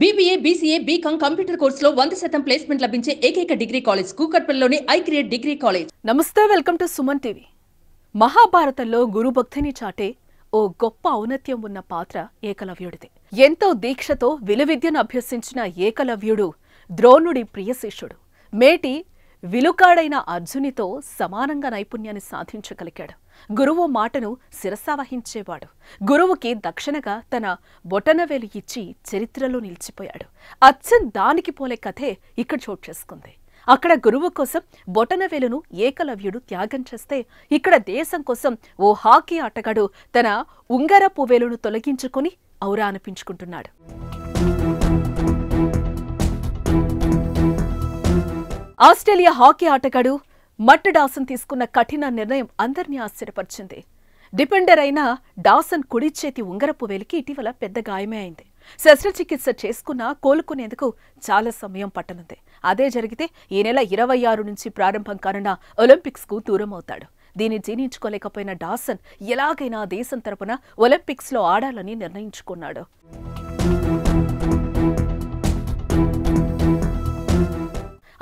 BBA, BCA, BCom computer కోర్సులో 100% placement లభించే ఏకైక డిగ్రీ కాలేజ్ కూకట్పల్లిలోని ఐక్రియేట్ డిగ్రీ కాలేజ్. నమస్తే, వెల్కమ్ టు సుమన్ టీవీ. మహాభారతంలో గురుభక్తిని చాటే ఓ గొప్ప ఔన్నత్యం ఉన్న పాత్ర ఏకలవ్యుడిది. ఎంతో దీక్షతో విలువిద్యను అభ్యసించిన ఏకలవ్యుడు ద్రోణుడి ప్రియ శిష్యుడు. మేటి విలుకాడైన అర్జునితో సమానంగా నైపుణ్యాన్ని సాధించగలిగాడు. గురువు మాటను శిరసావహించేవాడు. గురువుకి దక్షిణగా తన బొటనవేలు ఇచ్చి చరిత్రలో నిలిచిపోయాడు. అచ్చం దానికి పోలే కథే ఇక్కడ చోటు చేసుకుంది. అక్కడ గురువు కోసం బొటనవేలును ఏకలవ్యుడు త్యాగం చేస్తే, ఇక్కడ దేశం కోసం ఓ హాకీ ఆటగాడు తన ఉంగరపు వేలును తొలగించుకుని ఔరా అనిపించుకుంటున్నాడు. ఆస్ట్రేలియా హాకీ ఆటగాడు మట్ డాసన్ తీసుకున్న కఠిన నిర్ణయం అందరినీ ఆశ్చర్యపరిచింది. డిపెండర్ అయిన డాసన్ కుడి చేతి ఉంగరపు వేలికి ఇటీవల పెద్ద గాయమే అయింది. శస్త్రచికిత్స చేసుకున్నా కోలుకునేందుకు చాలా సమయం పట్టనుంది. అదే జరిగితే ఈ నెల 26 నుంచి ప్రారంభం కానున్న ఒలింపిక్స్ కు దూరం అవుతాడు. దీన్ని జీర్ణించుకోలేకపోయిన డాసన్ ఎలాగైనా దేశం తరపున ఒలింపిక్స్ లో ఆడాలని నిర్ణయించుకున్నాడు.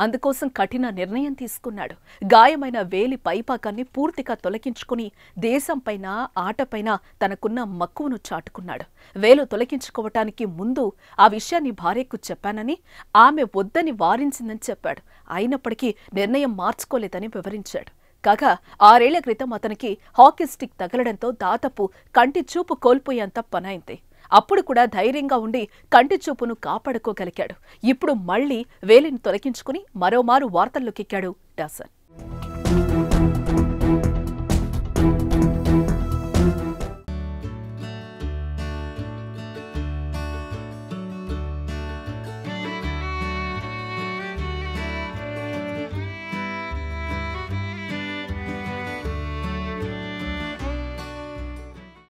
అందుకోసం కఠిన నిర్ణయం తీసుకున్నాడు. గాయమైన వేలి పైపాకాన్ని పూర్తిగా తొలగించుకుని దేశంపైన ఆటపైన తనకున్న మక్కువను చాటుకున్నాడు. వేలు తొలగించుకోవటానికి ముందు ఆ విషయాన్ని భార్యకు చెప్పానని, ఆమె వద్దని వారించిందని చెప్పాడు. అయినప్పటికీ నిర్ణయం మార్చుకోలేదని వివరించాడు. కాగా 6 ఏళ్ల క్రితం అతనికి హాకీ స్టిక్ తగలడంతో దాదాపు కంటి చూపు కోల్పోయేంత పనైంది. అప్పుడు కూడా ధైర్యంగా ఉండి కంటి చూపును కాపాడుకోగలిగాడు. ఇప్పుడు మళ్లీ వేలిని తొలగించుకుని మరోమారు వార్తల్లోకెక్కాడు డాసన్.